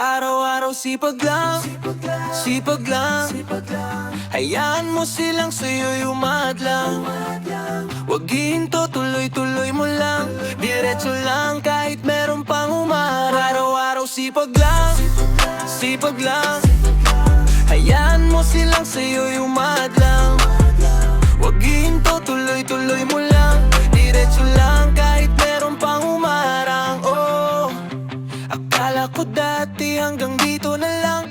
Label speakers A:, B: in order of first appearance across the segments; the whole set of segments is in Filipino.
A: Araw-araw sipag lang, sipag lang. Hayaan mo silang sa'yo'y umadlang. Huwag hihinto, tuloy-tuloy mo lang. Diretso lang kahit meron pang umarang. Araw-araw sipag lang, sipag lang. Hayaan mo silang sa'yo'y umadlang. Huwag hihinto, tuloy-tuloy mo lang. Diretso lang kahit meron pang umarang. Oh, akala ko dati hanggang dito na lang.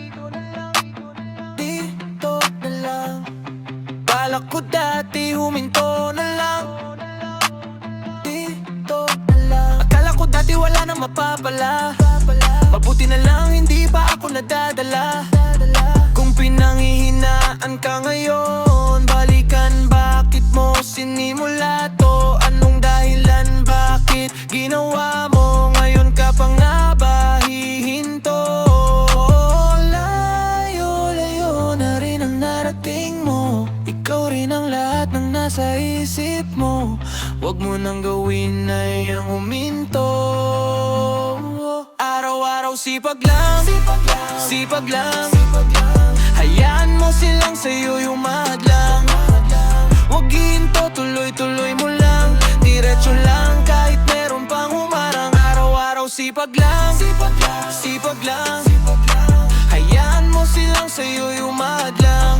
A: Dito na lang. Akala ko dati huminto na lang. Dito na lang. Akala ko dati wala nang mapapala. Mabuti na lang hindi pa ako nadadala. Kung pinanghihinaan ka ngayon, balikan, bakit mo sinimula to? Anong dahilan, bakit ginawa mo? Ngayon ka pa nga ba hihinto? Layo-layo na rin ang narating mo. Ikaw rin ang lahat ng nasa isip mo. Huwag mo nang gawin ay ang huminto. Araw-araw sipag lang, sipag lang. Hayaan mo silang sa'yo'y umadlang. Huwag hihinto, tuloy-tuloy mo lang. Diretso lang kahit meron pang humarang. Araw-araw sipag lang, sipag lang. Hayaan mo silang sa'yo'y umadlang.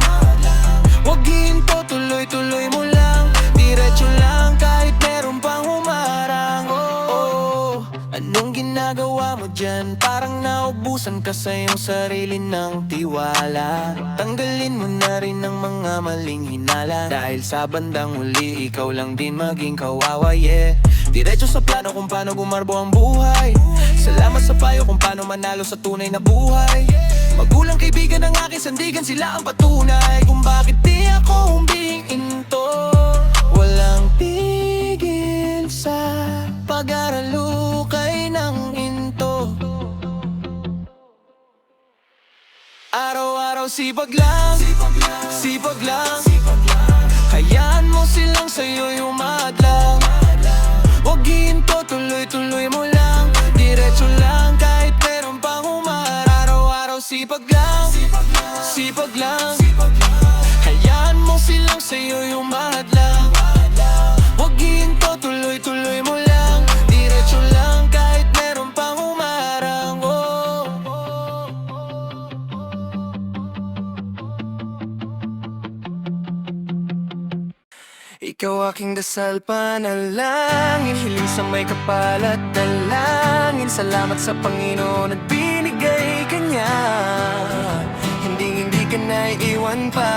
A: Huwag hihinto, tuloy-tuloy mo lang. Diretso lang kahit meron pang humarang. Oh, anong ginagawa mo dyan? Parang naubusan ka sa iyong sarili ng tiwala. Tanggalin mo na rin ang mga maling hinala. Dahil sa bandang huli, ikaw lang din maging kawawa, yeah. Diretso sa plano kung paano gumarbo ang buhay. Salamat sa payo kung paano manalo sa tunay na buhay. Magulang, kaibigan ng aking sandigan, sila ang patunay kung bakit di ako humihinto. Walang tigil sa pag-aral, ukay ng hinto. Araw-araw sipag lang, sipag lang. Hayaan mo silang sa'yo'y umadlang. Huwag hihinto, tuloy-tuloy mo lang. Diretso lang kahit meron pang humarang. Araw-araw sipag lang, sipag lang. Hayaan mo silang sa'yo'y umadlang. Huwag hihinto, tuloy-tuloy mo lang. Diretso lang kahit meron pang humarang. Oh, ikaw aking dasal, panalangin, hiling sa may kapal at dalangin. Salamat sa Panginoon at binigay ka niya. Hindi ka na iwan pa.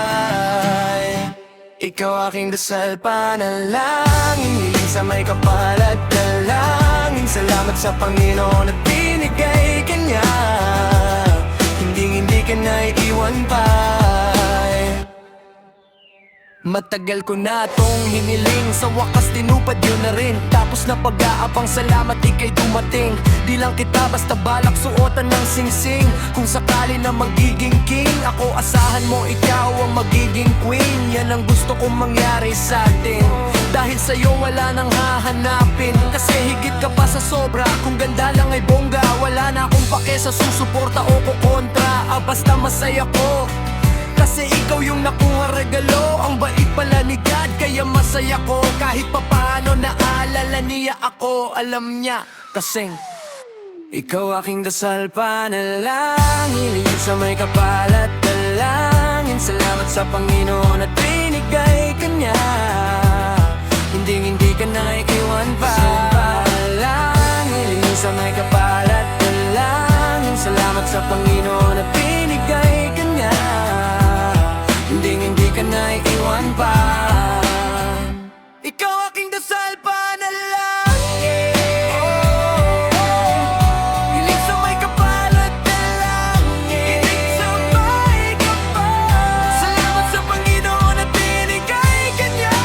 A: Ikaw aking dasal, panalangin, hiling sa may kapal at dalangin. Salamat sa Panginoon at binigay ka niya. Hindi ka na iwan pa. Matagal ko na tong hiniling, sa wakas tinupad yun na rin. Tapos na pag-aabang, salamat ika'y dumating. Di lang kita basta balak suotan ng singsing. Kung sakali na magiging king, ako asahan mo ikaw ang magiging queen. Yan ang gusto kong mangyari sa atin. Dahil sa'yo wala nang hahanapin. Kasi higit ka pa sa sobra, kung ganda lang ay bongga. Wala na akong pake sa susuporta o kukontra. Basta masaya ko kasi ikaw yung nakuha regalo. Ang bait pala ni God, kaya masaya ko. Kahit papaano naalala niya ako. Alam niya kasing ikaw aking dasal, panalangin, hiling sa may kapal at dalangin. Salamat sa Panginoon at binigay ka niya. Hindi ka na iwan pa. Panalangin, hiling sa may kapal at dalangin. Salamat sa Panginoon at binigay ka niya. Hindi ka na iwan pa. Ikaw aking dasal, panalangin, hiling sa may kapal at dalangin. Hiling sa may kapal. Salamat sa Panginoon at binigay ka niya.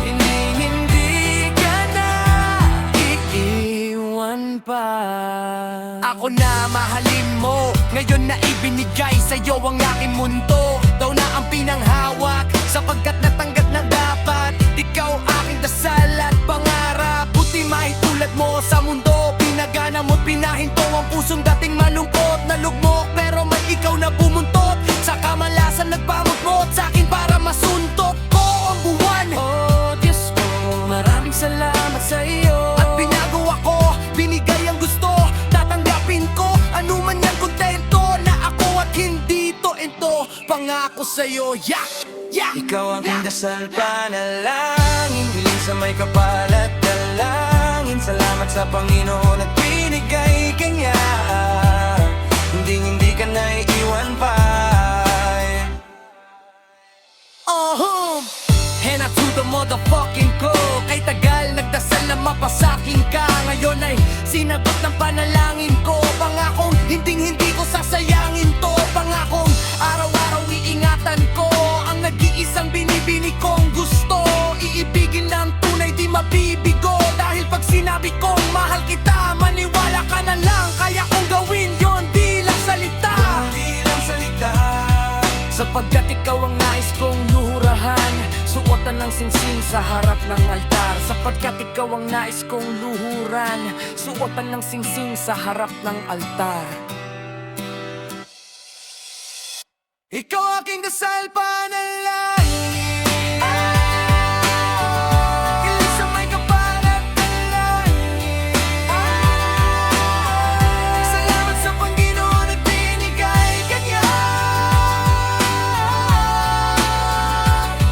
A: Hindi ka na iiwan pa. Ako na mahalin mo, ngayon na ibinigay sa'yo ang aking mundo. Ikaw na ang pinanghawak, sapagkat natanggap na dapat. Ikaw aking dasal at pangarap. Buti mahitulad mo sa mundo,
B: Pinagana mo't pinahinto ang pusong dating malungkot. Nalugmok pero may ikaw na bumuntot. Sa kamalasan nagpamutmot sa'kin para masuntok ko ang buwan.
A: Oh Diyos ko, maraming salamat sa iyo.
B: At binago ako, binigay ang gusto. Tatanggapin ko, anuman yan kontento. Na ako at hindi to ento. Pangako sa'yo, yeah, yeah.
A: Ikaw ang aking dasal, panalangin, hiling sa may kapal at dalangin. Salamat sa Panginoon at binigay kanya. Hindi ka naiiwan pa.
B: And I to the motherfucking ko. Kay tagal nagdasal na mapasakin ka. Ngayon ay sinagot ng panalangin ko. Pangakong hindi ko sasayangin to. Pangakong araw-araw iingatan ko ang nag-iisang binibini kong gusto. Iibigin ng tunay di mabibigo. Dahil pag sinabi kong mahal kita, maniwala ka na lang. Kaya kong gawin yon di lang salita.
A: Di lang salita.
B: Sapagkat ikaw ang nais kong luhurahan, suotan ng singsing sa harap ng altar. Sapagkat ikaw ang nais kong luhuran, suotan ng singsing sa harap ng altar.
A: Ikaw aking dasal, panalangin. Hiling sa may kapal at dalangin. Salamat sa Panginoon at binigay kanya.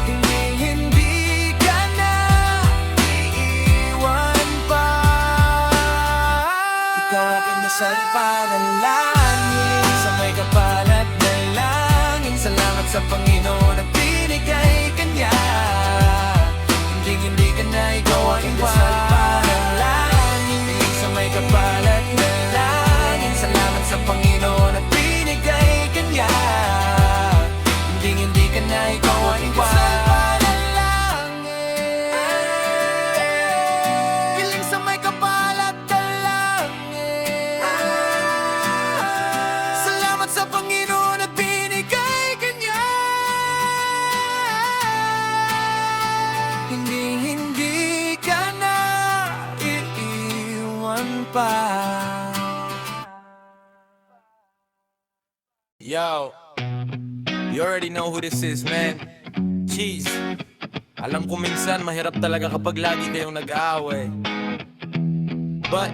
A: Hindi ka na iiwan pa. Ikaw aking dasal, panalangin. Sa may kapal at dalangin. Salamat sa Panginoon at binigay kanya. Hindi ka na ikaw ang dasal, panalangin. Hiling sa may kapal at dalangin. Salamat sa Panginoon at binigay kanya. Hindi ka na ikaw ang dasal, panalangin. Hiling sa may kapal at dalangin. Salamat sa Panginoon at binigay kanya. Hindi ka na iiwan pa.
C: Yo, you already know who this is, man. Cheese. Alam ko minsan mahirap talaga kapag lagi kayong nag-aaway. But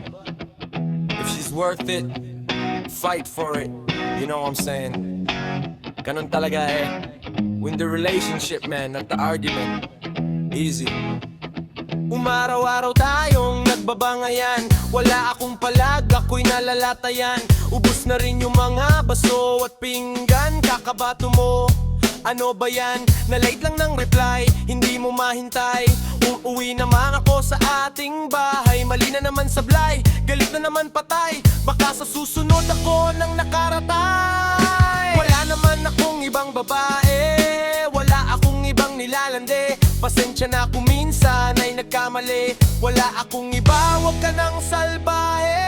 C: if she's worth it, fight for it. You know what I'm saying? Ganun talaga eh. Win the relationship, man, not the argument. Easy. Umaraw-araw tayong nagbabangayan. Wala akong palag, ako'y nalalatayan. Ubus na rin yung mga baso at pinggan. Kakabato mo, ano ba yan? Na-late lang ng reply, hindi mo mahintay. Uuwi naman ako sa ating bahay. Mali na naman sablay, galit na naman patay. Baka sa susunod ako nang nakaratay. Wala naman akong ibang babae, wala akong ibang nilalande. Pasensya na kung minsan ay nagkamali. Wala akong iba, wag ka nang salbahe.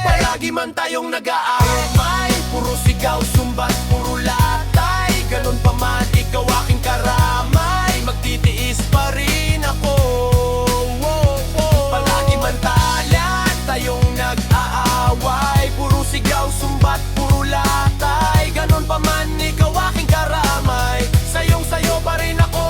C: Palagi man tayong nag-aaway, puro sigaw, sumbat, puro latay. Ganun pa man, ikaw aking karamay. Magtitiis pa rin ako. Palagi man tayong nag-aaway, puro sigaw, sumbat, puro latay. Ganun pa man, ikaw aking karamay. Sayong-sayo pa rin ako.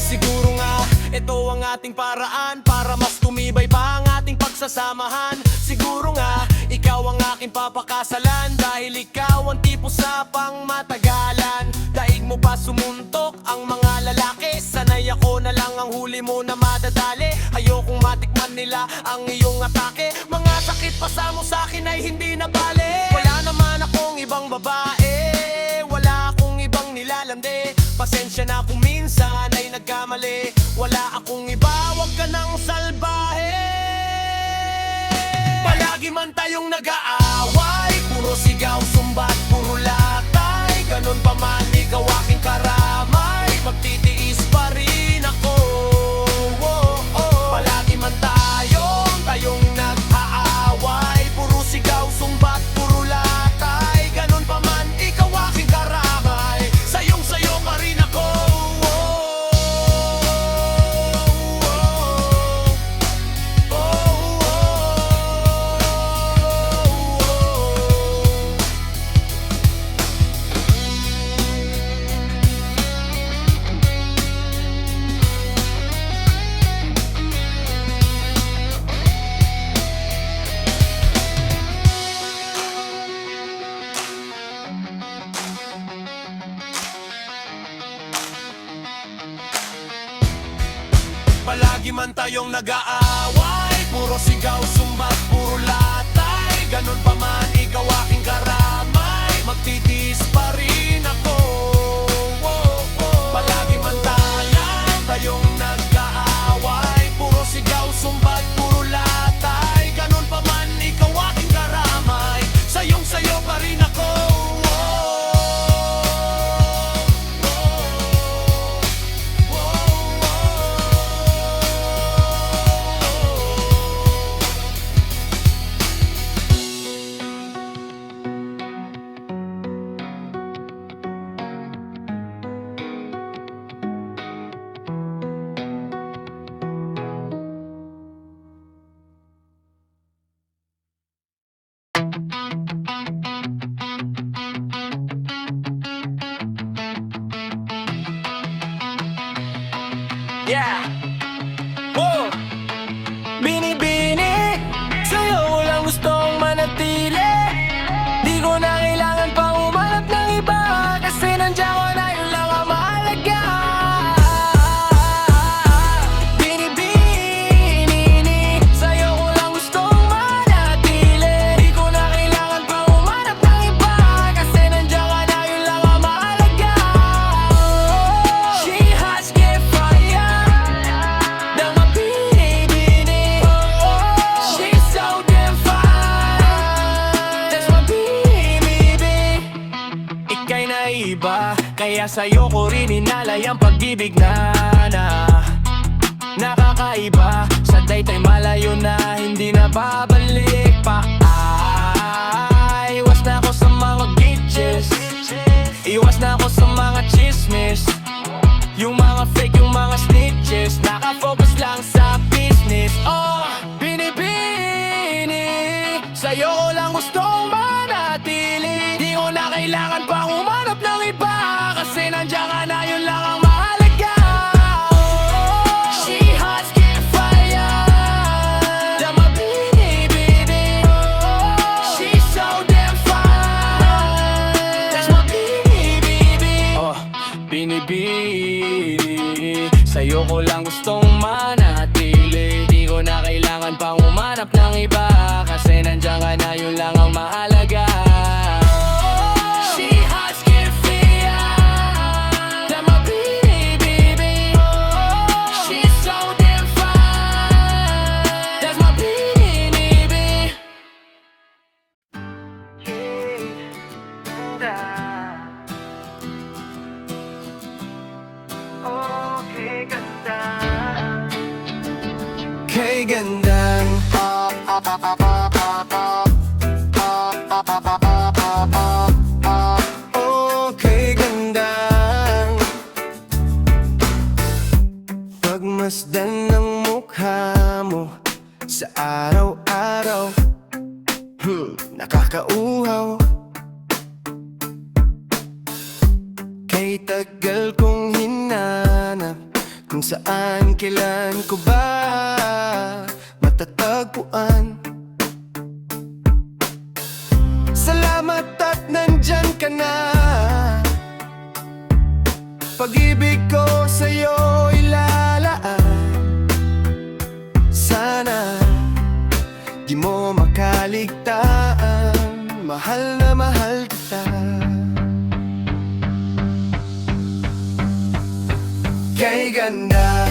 C: Siguro nga, ito ang ating paraan para mas tumibay pa ang ating pagsasamahan. Siguro nga, ikaw ang aking papakasalan. Dahil ikaw ang tipo sa pangmatagalan. Daig mo pa sumuntok ang mga lalaki. Sanay ako na lang ang huli mo na madadali. Ayokong matikman nila ang iyong atake. Mga sakit pa sa mo sa'kin ay hindi na bale. Wala naman akong ibang babae, wala akong ibang nilalande. Pasensya na kung minsan ay nagkamali. Wala akong iba, wag ka nang salbahe. Palagi man tayong nag-aaway, puro sigaw, sumbat, puro latay. Ganun pa man, ikaw aking karamay. Magtitiis pa rin ako. Palagi man tayong nag-aaway, puro sigaw, sumbat, puro latay. Palagi man tayong nag-aaway, puro sigaw, sumbat, puro latay. Ganun pa man, ikaw aking karamay, magtitiis pa rin ako. Palagi man tayong nag-aaway, puro sigaw, sumbat, puro latay. Ganun pa man, ikaw aking karamay, sayong-sayo pa rin ako. Yeah! Whoa! Bini-bini, sa'yo ko lang gustong manatili. Di ko na kailangan pang umanap ng iba, kasi nandiyan ko na yun lang ang mahalaga. Bini-bini, sa'yo ko lang gustong manatili. Di ko na kailangan pang umanap ng iba, kasi nandiyan ka na yun lang ang mahalaga. She has get fire, the my bini-bini. She's so damn fine, that's my bini-bini. Ika'y naiba, kaya sa'yo ko rin inalay ang pag-ibig na nakakaiba. Sa daytay malayo na, hindi na babalik pa. Iwas na ako sa mga gitches, iwas na ako sa mga chismis, yung mga fake, yung mga snitches. Nakafocus lang sa business. Oh, bini-bini, sa'yo ko lang gustong manatili. Di ko na kailangan pang umanap ng iba, kasi nandiyan ka na, yun lang ang mahalaga. She has get fire, the my bini-bini. She's so damn fine, that's my bini-bini. Oh, bini-bini, sa'yo ko lang gustong manatili. Di ko na kailangan pang umanap ng iba, kasi nandiyan ka na, yun lang ang mahalaga. She has get fire, the my bini-bini. She's so damn fine, that's my bini-bini. Kay gandang oh, kay gandang pagmasdan ng mukha mo sa araw-araw, nakakauhaw. Kay tagal kong hinanap kung saan, kailan ko ba matatagpuan. Salamat at nandyan ka na. Pag-ibig ko sa'yo ilalaan. Sana di mo makaligtaan, mahal na mahal kita. Kay ganda,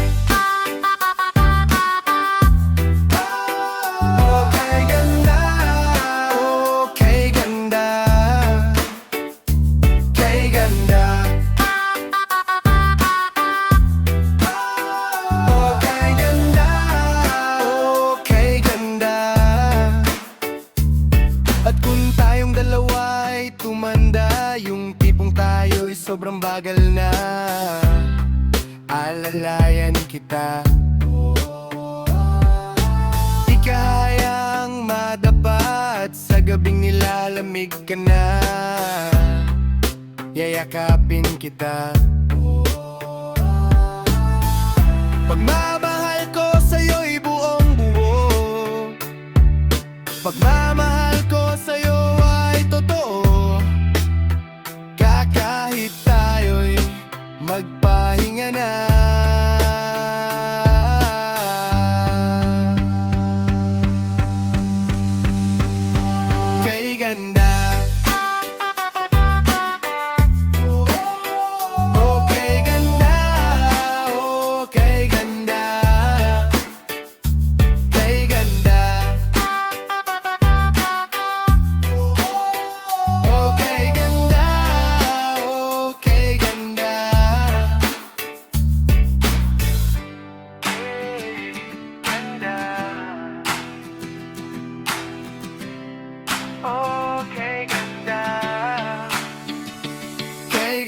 C: oh kay ganda, oh kay ganda, kay ganda, oh kay ganda, oh kay ganda. At kung tayong dalawa'y tumanda, yung tipong tayo'y sobrang bagal na, alalayan kita. Di kayang madapat sa gabing nilalamig ka na, yayakapin kita. Pagmamahal ko sa'yo'y buong buo, pagmamahal ko sa'yo ay totoo. Kahit tayo'y magpahinga na,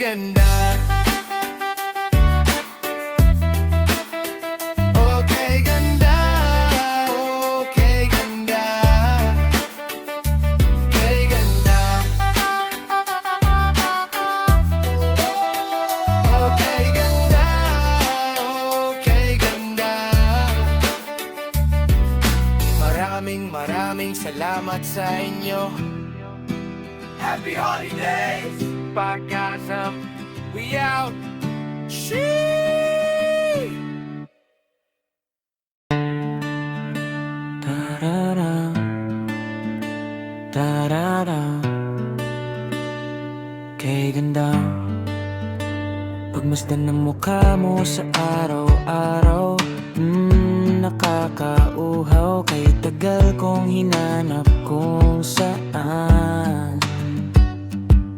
C: ganda. Okay, ganda. Okay, ganda. Okay, ganda. Okay, ganda. Okay, ganda. Maraming salamat sa inyo. Happy holidays, Pagkasam. We out. Sheesh.
A: Tarara, tarara, kay ganda. Pagmasdan ng mukha mo sa araw-araw, nakakauhaw. Kay tagal kong hinanap kung saan.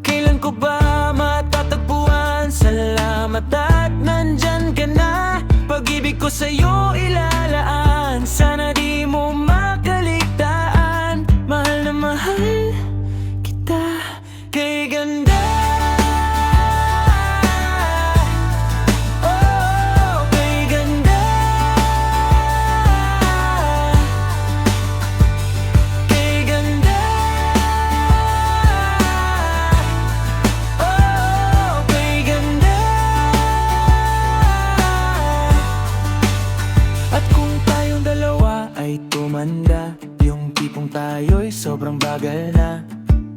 A: Kailan ko ba matatagpuan? Salamat at nandyan ka na. Pag-ibig ko sa'yo ilalaan. Sana di mo makaligtaan. Mahal na mahal kita. Kay ganda. Oh, kay ganda. Kay ganda. Oh, kay ganda. At kung tayong dalawa ay tumanda, yung tipong tayo'y sobrang bagal na,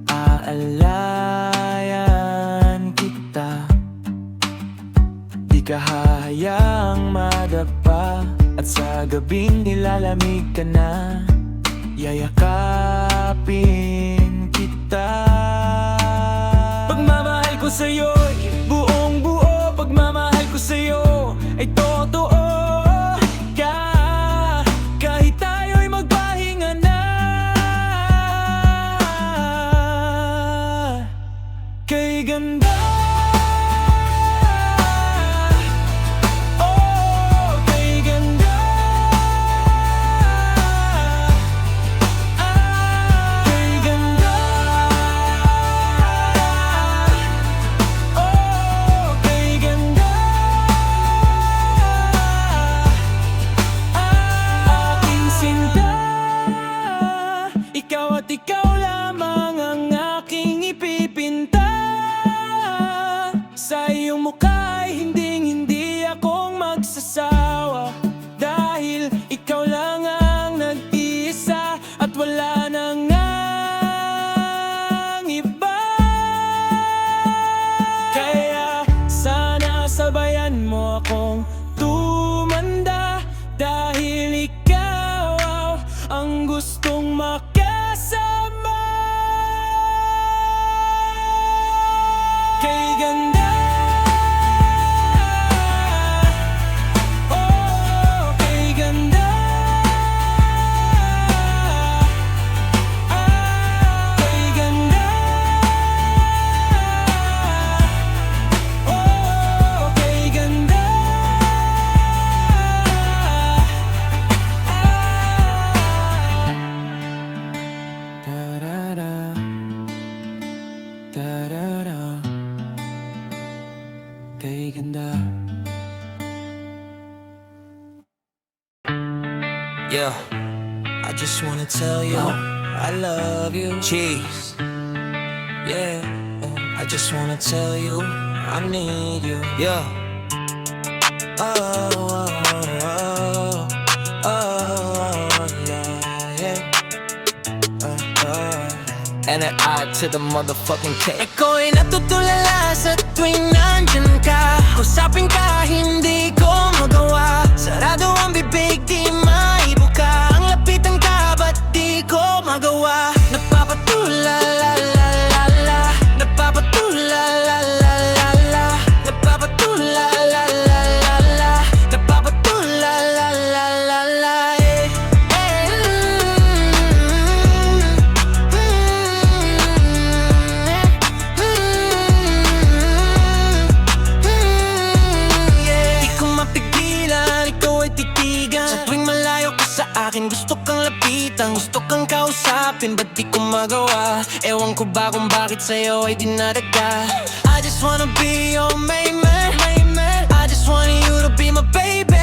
A: aalayan kita. Di ka hahayaang madapa, at sa gabing nilalamig ka na, yayakapin kita. Pagmamahal ko sa'yo'y buong buo. Pagmamahal ko sa'yo ay totoo. Kahit tayo'y magpahinga na. Kay ganda. Oh, kay ganda. Kay ganda. Oh, kay ganda. Aking sinta, ikaw at ikaw lamang ang aking ipipinta. Sa iyong mukha ay hinding-hindi akong magsasawa, dahil ikaw lang ang nag-iisa at wala nang ang iba. Kaya sana sabayan mo akong tumanda, dahil ikaw ang gustong makasama. Kay ganda. Oh, kay ganda. Kay ganda. Oh, kay ganda. Tarara, tarara, kay ganda. Yeah, I just wanna tell you I love you. Cheese. Yeah, I just wanna tell you I need you. Yeah. Oh, oh, oh, oh, oh, yeah, yeah. And an I to the motherfucking K.
B: Ako'y natutulala sa tuwing nandyan ka. Kusapin ka, hindi ko magawa. Sarado ang bibig, di maibuka. Ang lapitan ka, ba't di ko magawa? Napapatula, la la la la. Napapatula, la la la la. Napapatula, la la la la. Napapatula, la la la la. Di ko mapigilan, ikaw ay di
A: kausapin, ba't di ko magawa? Ewan ko ba kung bakit sa'yo ay dinadaga. I just wanna be your main man. I just want you to be my baby,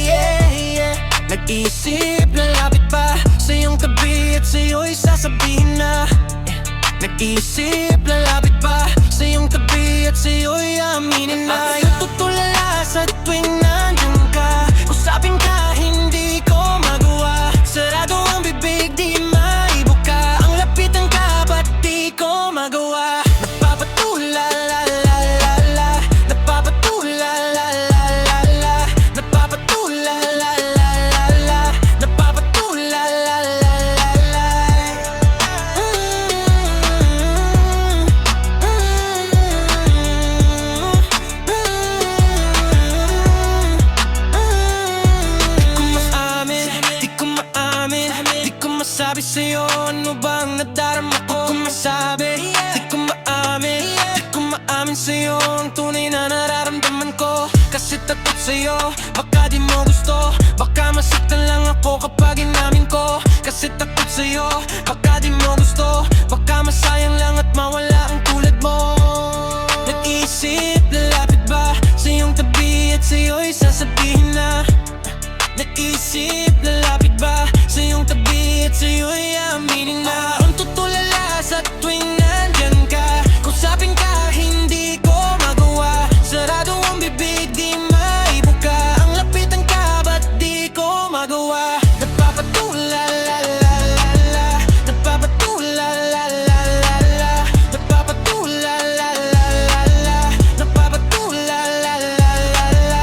A: yeah, yeah. Nag-iisip, lalapit pa sa iyong tabi at sa'yo'y sasabihin na Nag-iisip, lalapit pa sa iyong tabi at sa'yo'y aminin na Natutulala sa tuwing nandyan ka. Usapin ka, hindi ko magawa. Sarado ang bibig, di maibuka. Ang lapitan ka, ba't di ko magawa? Napapatula, la la la la. Napapatula, la la la la. Napapatula, la la la la. Napapatula, la la la la. Di ko maamin, di ko masabi sa'yo ano bang nadarama ko. Di ko masabi, di ko maamin, di ko maamin sa'yo ang tunay na nararamdaman ko. Kasi takot sa'yo, baka di mo gusto. Baka masaktan lang ako kapag inamin ko. Kasi takot sa'yo, baka di mo gusto. Baka masayang lang at mawala ang tulad mo. Nag-iisip, lalapit ba sa iyong tabi at sa'yo'y sasabihin na Nag-iisip, lalapit ba sa iyong tabi at sa'yo'y aminin na Ang tutulala sa tuwing nandyan ka. Kusapin ka, hindi ko magawa. Sarado ang bibig, di maibuka. Ang lapitan ka, ba't di ko magawa? Napapatula, la la la la. Napapatula, la la la la. Napapatula, la la la la. Napapatula, la la la la.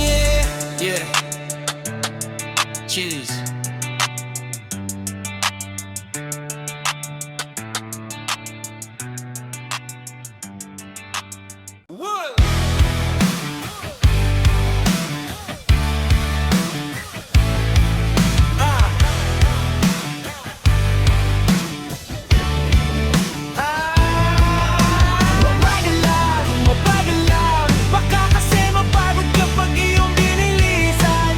A: Yeah, yeah. Cheers.
C: Mabagal lang, baka kasi mapagod kapag iyong binilisan.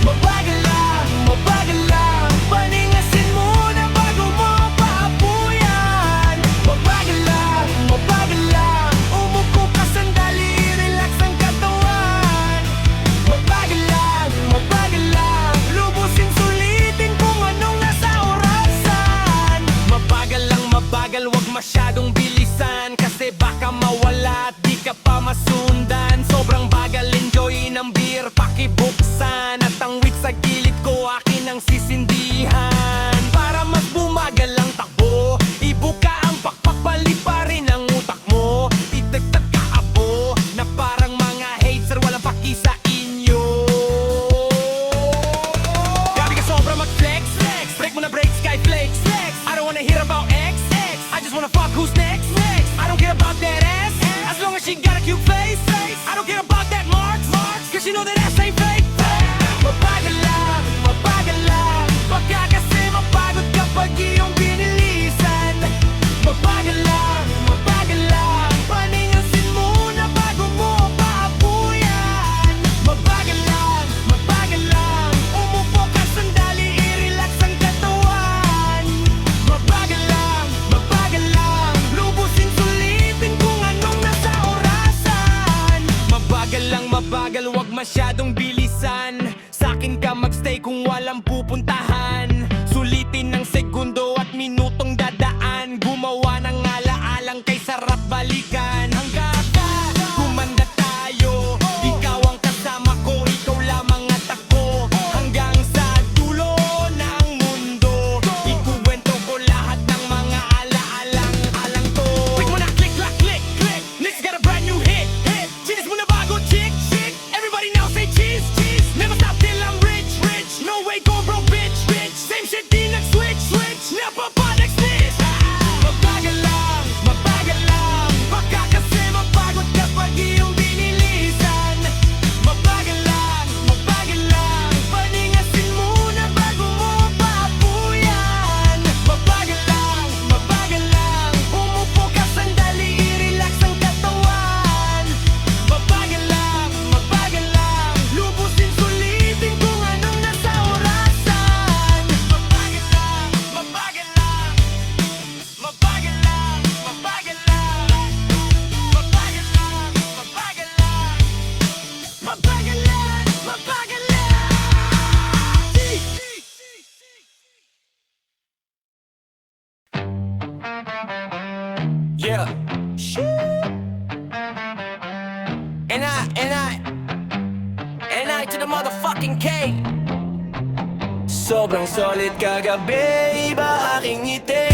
C: Mabagal lang, paningasin muna bago mo paapuyan. Mabagal lang, umupo ka sandali, relax ang katawan. Mabagal lang, lubusin sulitin kung anong nasa orasan. Mabagal, wag masyadong bilisan. Kasi baka mawala at di ka pa masundan. Sobrang bagal, enjoy ng beer, pakibuksan. At ang wit sa gilid ko, akin ang sisindihan. Para mas bumagal ang takbo, ibuka ang pakpak, pa rin ang utak mo. Idagdag ka abo, na parang mga hater, walang paki sa inyo. Grabe ka sobra mag-flex, break mo na break, sky flakes. I don't wanna hear about X, I just wanna fuck who's next. I don't care about that ass, as long as she got a cute face. I don't care about that marks, cause you know that ass ain't fake. Mabagal lang, baka kasi mapagod kapag iyong binilisan. Mabagal lang, paningasin muna bago mo paapuyan. Mabagal lang, umupo ka sandali, i-relax ang katawan. Mabagal lang, lubusin sulitin kung anong nasa orasan. Mabagal, wag masyadong bilisan. Sa'kin ka magstay kung walang pupuntahan. Sulitin ng segundo at minutong dadaan. Gumawa ng alaalang kay sarap balikan. Hanggang gumanda tayo, ikaw ang kasama ko, ikaw lamang at ako. Hanggang sa dulo ng mundo, ikuwento ko lahat ng mga alaalang to. Click mo na, click, clack, click, click. Next got a brand new hit. Chinis mo na bago, chick. Everybody now say cheese. Never stop till I'm rich. No way go broke, bitch. Yeah.
B: N.I. to the motherfucking K.
C: Sobrang solid kagabi, iba aking ngiti.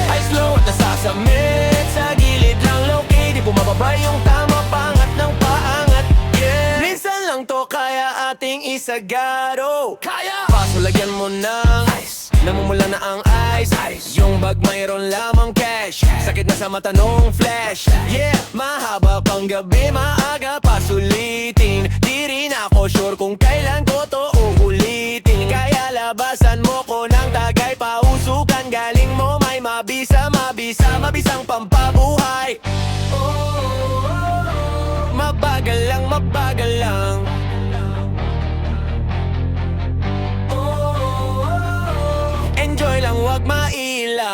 C: Ay slow at nasasamit, sa gilid lang low-key. Di bumababa yung tama, pangat ng paangat. Yeah. Minsan lang to kaya ating isagaro.
B: Kaya!
C: Paso lagyan mo ng ice, namumula na ang ice. Yung bag mayroon lamang cash, sakit na sa mata nung flash. Yeah, mahaba pang gabi, maaga pa sulitin. Di rin ako sure kung kailan ko to uulitin. Kaya labasan mo ko ng tagay, pausukan. Galing mo may mabisang pampabuhay. Mabagal lang, mabagal lang. Enjoy lang, wag mailang.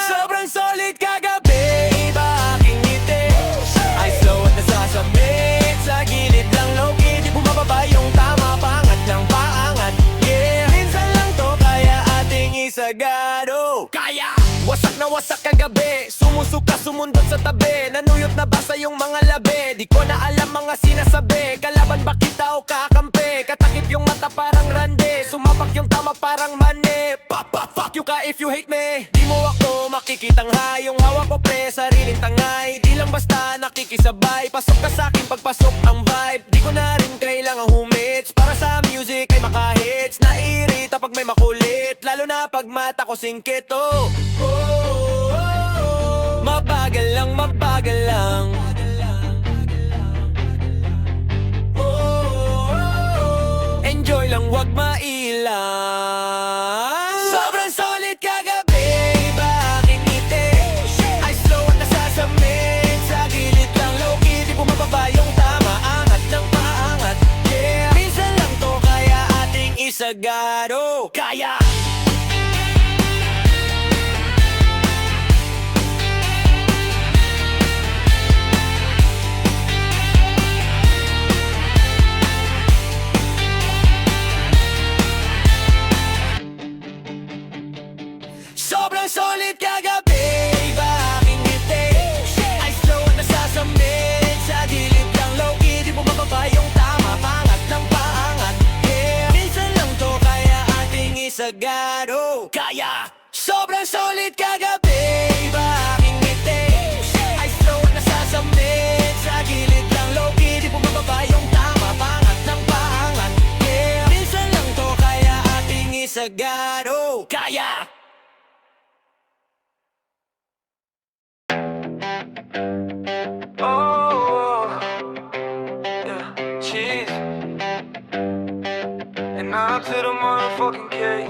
C: Sobrang solid kagabi, iba aking ngiti. Ay slow at nasasamit, sa gilid lang low-key. Di bumababa yung tama, pangat ng paangat. Yeah, minsan lang to kaya ating isagado.
B: Kaya!
C: Wasak na wasak kagabi, sumusuka sumundot sa tabi. Nanuyot na basa yung mga labi, di ko na alam mga sinasabi. Kalaban ba kita o kakampi? Katakip yung mata parang rande, sumapak yung tama parang mani. Fuck you ka if you hate me. Di mo ako makikitang high, yung hawak ko pre, sariling tangay. Di lang basta nakikisabay, pasok ka sa'kin pagpasok ang vibe. Di ko na rin kailangang humits, para sa music ay makahits. Naiirita pag may makulit, lalo na pag mata ko singkit. Mabagal lang, mabagal lang. Enjoy lang, wag mailang. Sobrang solid kagabi, iba aking ngiti. Ay slow at nasasamit, sa gilid lang low-key. Di bumababa yung tama, angat ng paangat. Yeah, minsan lang to kaya ating isagado.
B: Kaya!
C: Sobrang solid kagabi, iba aking ngiti. Ay slow at nasasamit, sa gilid lang low-key. Di bumababa yung tama, pangat ng paangat. Yeah, minsan lang to kaya ating isagado.
B: Kaya!
C: Sobrang solid kagabi, iba aking ngiti. Ay slow at nasasamit, sa gilid lang low-key. Di bumababa yung tama, pangat ng paangat. Yeah, minsan lang to kaya ating isagado.
B: Kaya!
A: Oh, yeah, cheese. And out to the motherfucking K.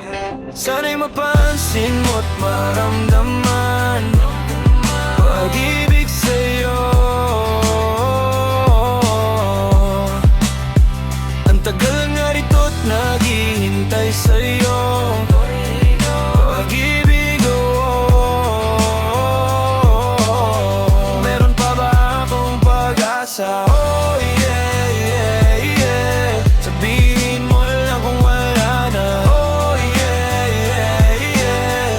A: Sana'y mapansin mo't maramdaman pag-ibig sa'yo. Ang tagal nga rito't naghihintay sa'yo. Pag-ibig, meron pa ba akong pag-asa? Oh yeah, yeah, yeah. Sabihin mo lang kung wala na. Oh yeah, yeah, yeah.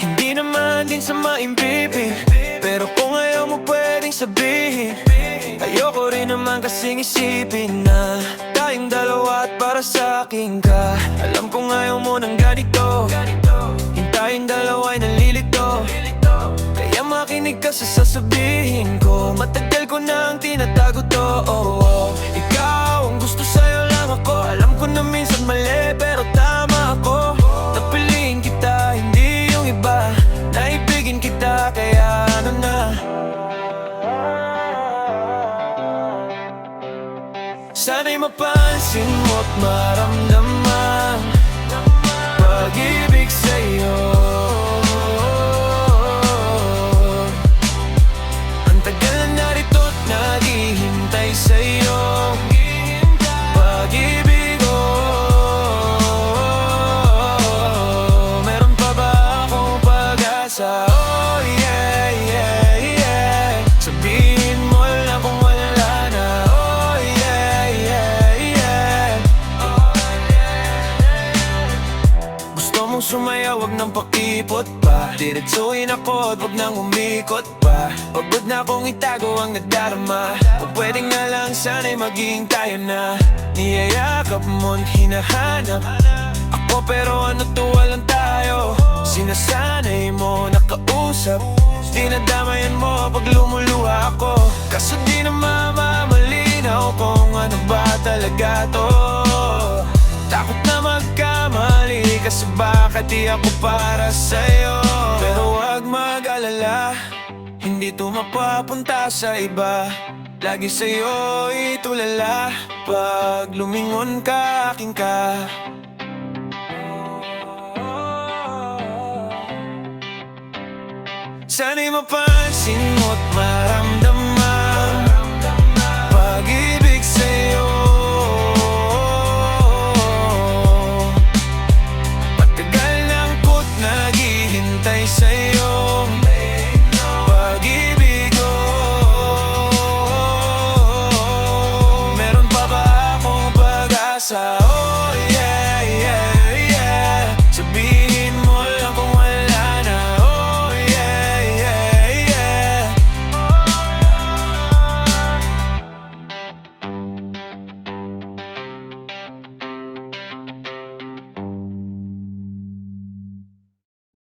A: Hindi naman din sa maimbibig, pero kung ayaw mo pwedeng sabihin. Ayoko rin naman kasing isipin na tayong dalawa at para sa akin ka. Alam kong ayaw mo ng ganito, tayong dalawa'y nalilito. Kaya makinig ka sa sasabihin ko, matagal ko na ang tinatago to. Ikaw ang gusto, sa'yo lang ako. Alam ko na minsan mali pero tama ako. Napiliin kita, hindi yung iba. Naibigin kita kaya ano na. Sana'y mapansin mo't maramdaman pag-ibig sa'yo. Ang tagal na narito't naghihintay sa'yo. Pag-ibig, meron pa ba akong pag-asa? Oh yeah, yeah, yeah. Sabihin mo lang kung wala na. Oh yeah, yeah, yeah. Gusto mong sumaya, wag nang paki Diretsuhin ako at huwag nang umikot pa. Pagod na kong itago ang nadarama. O pwede nga lang sana'y maging tayo na. Niyayakap mo't hinahanap ako, pero ano to, walang tayo. Sinasanay mo, nakausap, dinadamayan mo pag lumuluha ako. Kaso di na mamamalinaw kung ano ba talaga to. Takot na magkamali, kasi baka di ako para sa'yo. Pero wag mag-alala, hindi to mapapunta sa iba. Lagi sa'yo itulala, pag lumingon ka, aking ka. Sana'y mapansin mo't